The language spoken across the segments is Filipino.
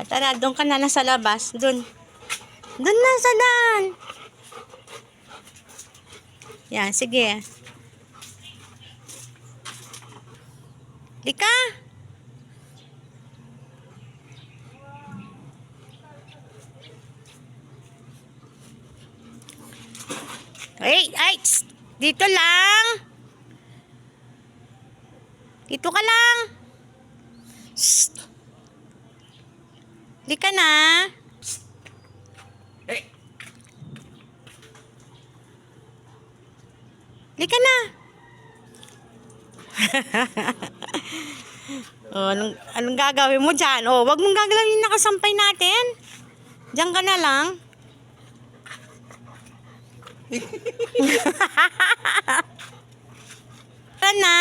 Tara, doon ka na sa labas. Doon. Doon na sa daan. Yan, sige. Lika. Ay, dito lang. Dito ka lang. Shh. Lika na. Hey. Lika na. Oh, anong gagawin mo dyan? Oh, wag mong gagalawin yung nakasampay natin. Diyan ka na lang. Tara na.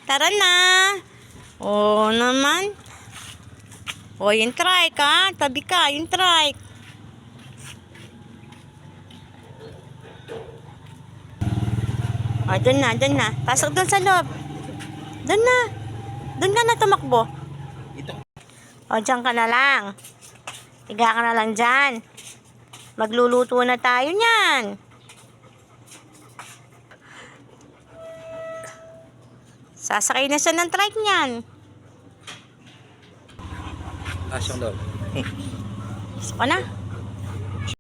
Tara na. Oh, naman. Oh, yung trike ha. Tabi ka, yung trike. Oh, dun na. Pasok dun sa loob. Dun na. Dun ka na tumakbo. Ito. O, dyan ka na lang. Higa ka na lang dyan. Magluluto na tayo niyan. Sasakay na siya ng trike niyan. Asyong daw. Pasok ka na.